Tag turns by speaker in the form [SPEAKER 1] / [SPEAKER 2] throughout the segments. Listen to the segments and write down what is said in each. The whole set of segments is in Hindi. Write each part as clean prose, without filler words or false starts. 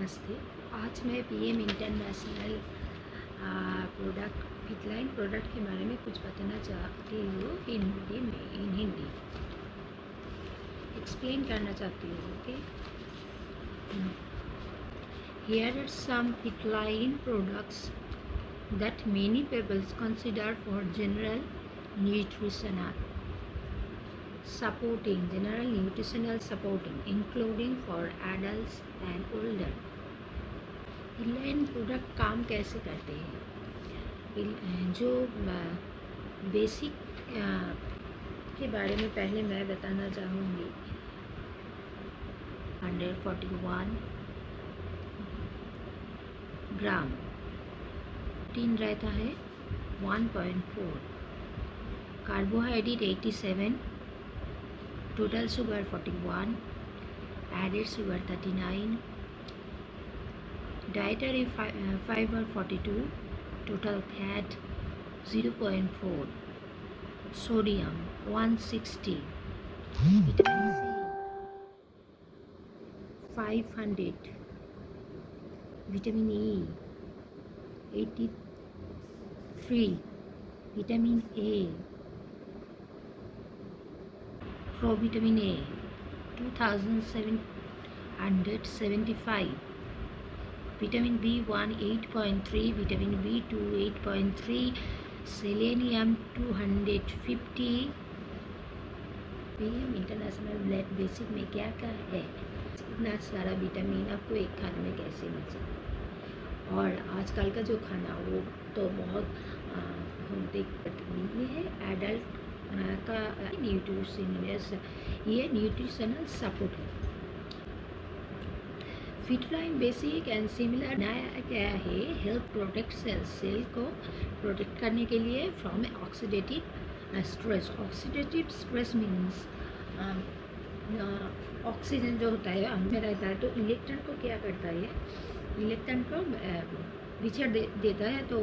[SPEAKER 1] नमस्ते। आज मैं पीएम इंटरनेशनल प्रोडक्ट फिटलाइन प्रोडक्ट के बारे में कुछ बताना चाहती हूँ इन हिंदी एक्सप्लेन करना चाहती हूँ। Okay, here are some FitLine products that many people consider for general nutritional supporting, including for adults and older. FitLine product काम कैसे करते हैं? जो बेसिक के बारे में पहले मैं बताना चाहूँगी। 141 ग्राम प्रोटीन रहता है 1.4, carbohydrate 87, total sugar 41, added sugar 39, dietary fibre 42, total fat 0.4, sodium 160, vitamin C 500, vitamin E 83, vitamin A provitamin A 2775, vitamin B1 8.3, vitamin B2 8.3, selenium 250। PM international blood basic में क्या क्या है? इतना सारा विटामिन आपको एक खाने में कैसे मिल सकता है? और आजकल का जो खाना वो तो बहुत हम देखते ये है एडल्ट का न्यूट्रिशनल सपोर्ट है। फिटलाइन बेसिक एंड सिमिलर नया क्या है? हेल्प प्रोटेक्ट सेल को प्रोटेक्ट करने के लिए from oxidative stress. Oxidative stress means oxygen जो होता है हमें रहता है, तो इलेक्ट्रॉन को क्या करता है? इलेक्ट्रॉन को विचर देता है, तो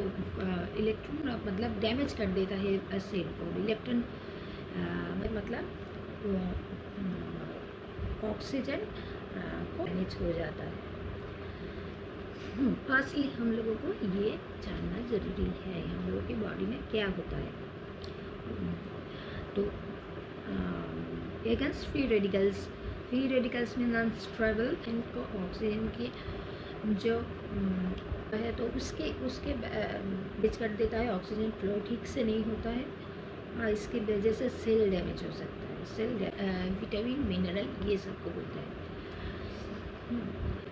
[SPEAKER 1] इलेक्ट्रॉन मतलब डैमेज कर देता है सेल को। इलेक्ट्रॉन मतलब ऑक्सीजन को डैमेज हो जाता है। फर्स्टली हम लोगों को ये जानना ज़रूरी है हम लोगों की बॉडी में क्या होता है। तो against free radicals mean unstable इनको ऑक्सीजन की जो है तो उसके बीच कर देता है। ऑक्सीजन फ्लो ठीक से नहीं होता है और इसकी वजह से सेल डैमेज हो सकता है। सेल विटामिन मिनरल ये सबको बोलता है।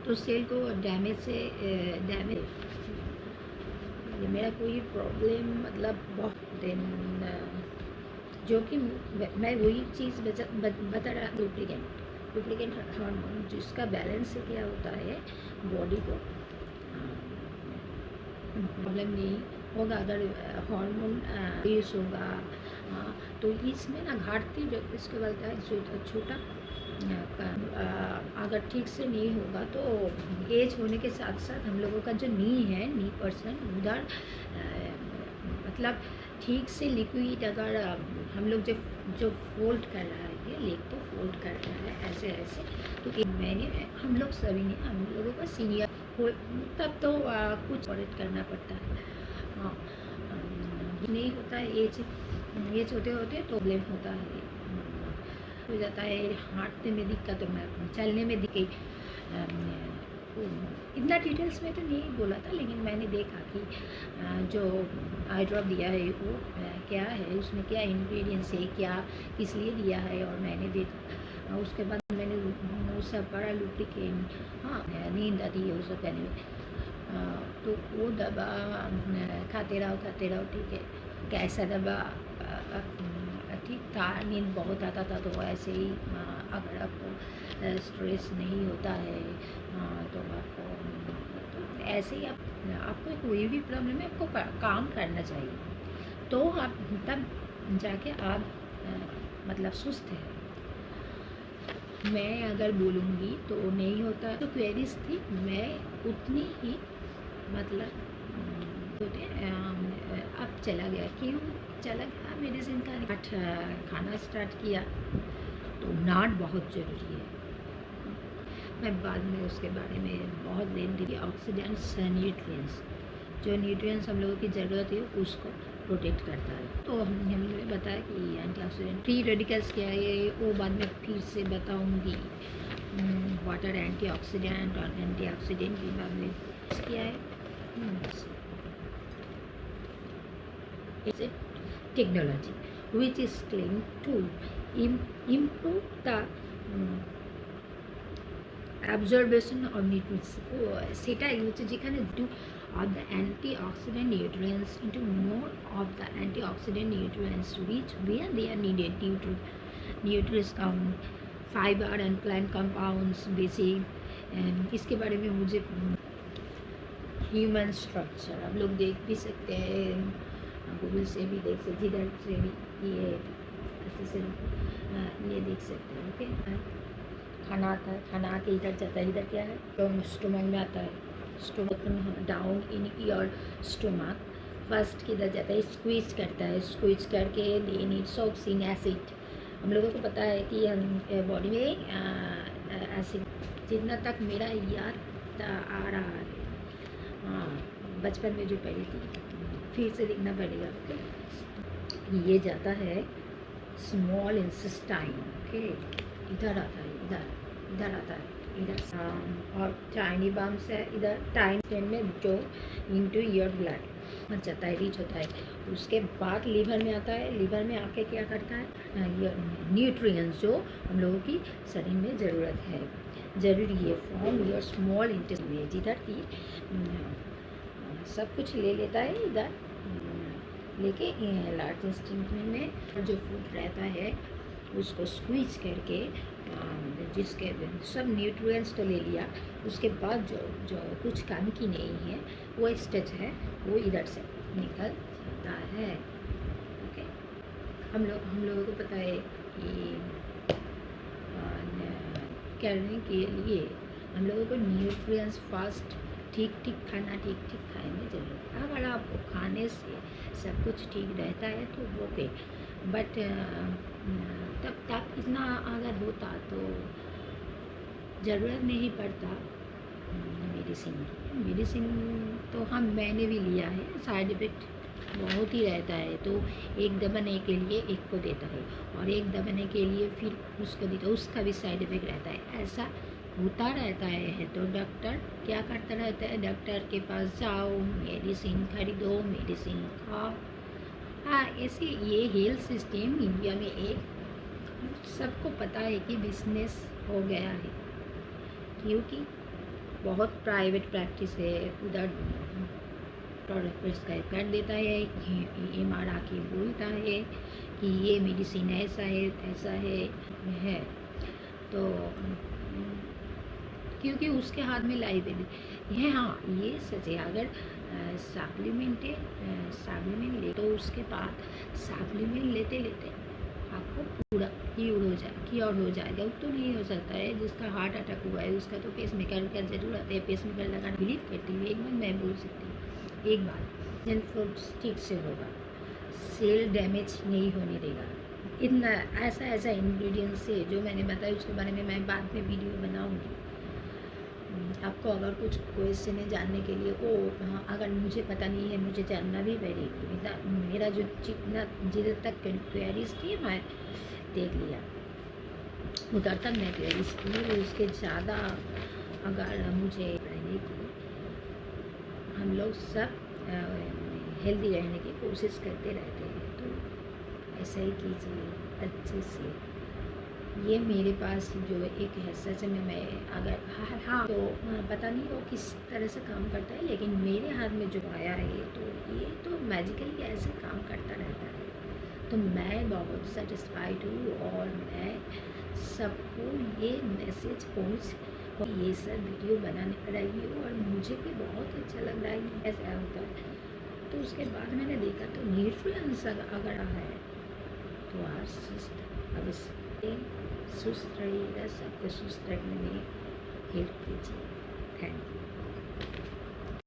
[SPEAKER 1] तो सेल को डैमेज मेरा कोई प्रॉब्लम मतलब बहुत देन जो कि मैं वही चीज़ बता रहा। डुप्लीकेट हार्मोन जिसका बैलेंस से क्या होता है बॉडी को प्रॉब्लम नहीं होगा अगर हार्मोन यूज होगा। तो इसमें ना घाटती जो इसके बोलता है छोटा अगर ठीक से नहीं होगा तो एज होने के साथ साथ हम लोगों का जो नी पर्सन उधर मतलब ठीक से लिक्विड अगर हम लोग जो फोल्ड कर रहा है ये लेग तो फोल्ड कर रहा है ऐसे तो हम लोग सभी ने हम लोगों का सीनियर हो तब तो कुछ ऑडिट करना पड़ता है। नहीं होता है एज होते प्रॉब्लम होता है हो जाता है। हांटने में दिक्कत, चलने में दिक्कत। इतना डिटेल्स में तो नहीं बोला था, लेकिन मैंने देखा कि जो आई ड्रॉप दिया है वो क्या है, उसमें क्या इंग्रेडिएंट्स है, क्या किस लिए दिया है, और मैंने देखा। उसके बाद मैंने वो सब पढ़ा लुब्रिकेंट। नींद आती है वो सब कहने में। तो वो दवा खाते रहो ठीक है। कैसा दवा ठीक था, नींद बहुत आता था, तो ऐसे ही अगर आपको स्ट्रेस नहीं होता है तो आपको तो ऐसे ही आपको कोई भी प्रॉब्लम है आपको काम करना चाहिए, तो आप तब जाके आप मतलब सुस्त है। मैं अगर बोलूँगी तो नहीं होता। तो क्वेरीज थी मैं उतनी ही मतलब अब चला गया। क्यों चला गया? मेडिसिन का खाना स्टार्ट किया तो नाट बहुत ज़रूरी है। मैं बाद में उसके बारे में बहुत देर ऑक्सीडेंट्स न्यूट्रिएंट्स, जो न्यूट्रिएंट्स हम लोगों की ज़रूरत है उसको प्रोटेक्ट करता है। तो हमने बताया कि एंटीऑक्सीडेंट फ्री रेडिकल्स क्या है वो बाद में फिर से बताऊंगी। व्हाट आर एंटीऑक्सीडेंट और एंटीऑक्सीडेंट के बाद में क्या है। It's a technology which is claimed to improve the absorption of nutrients. সেটাই হচ্ছে যেখানে do of the antioxidant nutrients into more of the antioxidant nutrients which where they are needed due to nutrients fiber and plant compounds basic। इसके बारे में मुझे ह्यूमन स्ट्रक्चर आप लोग देख भी सकते हैं, गूगल से भी देख सकते, जिधर से भी ये ऐसे से ये देख सकते हैं। ओके, खाना आता है, खाना आके इधर जाता है, इधर क्या है तो स्टोमक में आता है, stomach down in your stomach first किधर जाता है, स्क्वीज करता है, स्क्वीज करके then it soaks in acid. हम लोगों को पता है कि हम बॉडी में एसिड जितना तक मेरा याद आ रहा है, हाँ बचपन में जो पढ़ी थी, फिर से देखना पड़ेगा। ओके, ये जाता है स्मॉल इंटेस्टाइन, ओके इधर आता है, इधर आता है, इधर और टाइनी बम्स है इधर टाइम में जो इनटू योर ब्लड मच जाता है, रीच होता है। उसके बाद लीवर में आता है, लीवर में आके क्या करता है, न्यूट्रिएंट्स जो हम लोगों की शरीर में ज़रूरत है, ज़रूरी है फ्रॉम योर स्मॉल इंटेस्टाइन में, जिधर की सब कुछ ले लेता है, इधर लेके लार्ज इंटेस्टाइन में जो फूड रहता है उसको स्क्वीज करके जिसके सब न्यूट्रिएंट्स तो ले लिया, उसके बाद जो कुछ काम की नहीं है वो स्टेज है वो इधर से निकल जाता है। ओके, हम लोगों को पता है कि करने के लिए हम लोगों को न्यूट्रिएंट्स फास्ट ठीक खाना, ठीक खाने जरूर। अगर आपको खाने से सब कुछ ठीक रहता है तो ओके, बट तब इतना अगर होता तो ज़रूरत नहीं पड़ता मेडिसिन तो मैंने भी लिया है, साइड इफ़ेक्ट बहुत ही रहता है, तो एक दबाने के लिए एक को देता है और एक दबाने के लिए फिर उसको देता है, उसका भी साइड इफ़ेक्ट रहता है, ऐसा होता रहता है। तो डॉक्टर क्या करता रहता है, डॉक्टर के पास जाओ, मेडिसिन खरीदो, मेडिसिन खाओ। हाँ, ऐसे ये हेल्थ सिस्टम इंडिया में एक सबको पता है कि बिजनेस हो गया है, क्योंकि बहुत प्राइवेट प्रैक्टिस है, उधर प्रोडक्ट प्रिस्क्राइब कर देता है, एमआर आके बोलता है कि ये मेडिसिन ऐसा है तो क्योंकि उसके हाथ में लाइबिलिटी है। हाँ ये सच है, अगर सप्लीमेंट ले तो उसके बाद सप्लीमेंट लेते आपको पूरा क्योर हो जाएगा। तो नहीं हो सकता है, जिसका हार्ट अटैक हुआ है उसका तो पेस मेकर का ज़रूरत है, पेस मेकर लगाना बिलीव करती हूँ। एक बार मैं बोल सकती हूँ, एक बार सेल फूड ठीक से होगा, सेल डैमेज नहीं होने देगा। इतना ऐसा इंग्रेडिएंट्स है जो मैंने बताया, उसके बारे में मैं बाद में वीडियो बनाऊँगी। आपको अगर कुछ क्वेश्चन है जानने के लिए, हाँ अगर मुझे पता नहीं है, मुझे जानना भी पड़ेगी। मेरा जो जिधर तक क्वेरीज थी मैं देख लिया, उधर तक मैं क्वेरीज की, उसके ज़्यादा अगर मुझे रहने की, हम लोग सब हेल्दी रहने की कोशिश करते रहते हैं, तो ऐसा ही कीजिए अच्छे से। ये मेरे पास जो एक है, सच में मैं अगर हाँ तो पता नहीं वो किस तरह से काम करता है, लेकिन मेरे हाथ में जो आया है ये तो मैजिकली ऐसे काम करता रहता है। तो मैं बहुत सेटिस्फाइड हूँ और मैं सबको ये मैसेज ये सब वीडियो बनाने लगी हूँ और मुझे भी बहुत अच्छा लग रहा है कि ऐसा होता है। तो उसके बाद मैंने देखा तो न्यूट्रिएंट्स अगर है तो आप सुस्त रहिएगा, सबको सुस्त रखने में हेल्प कीजिए। Thank you.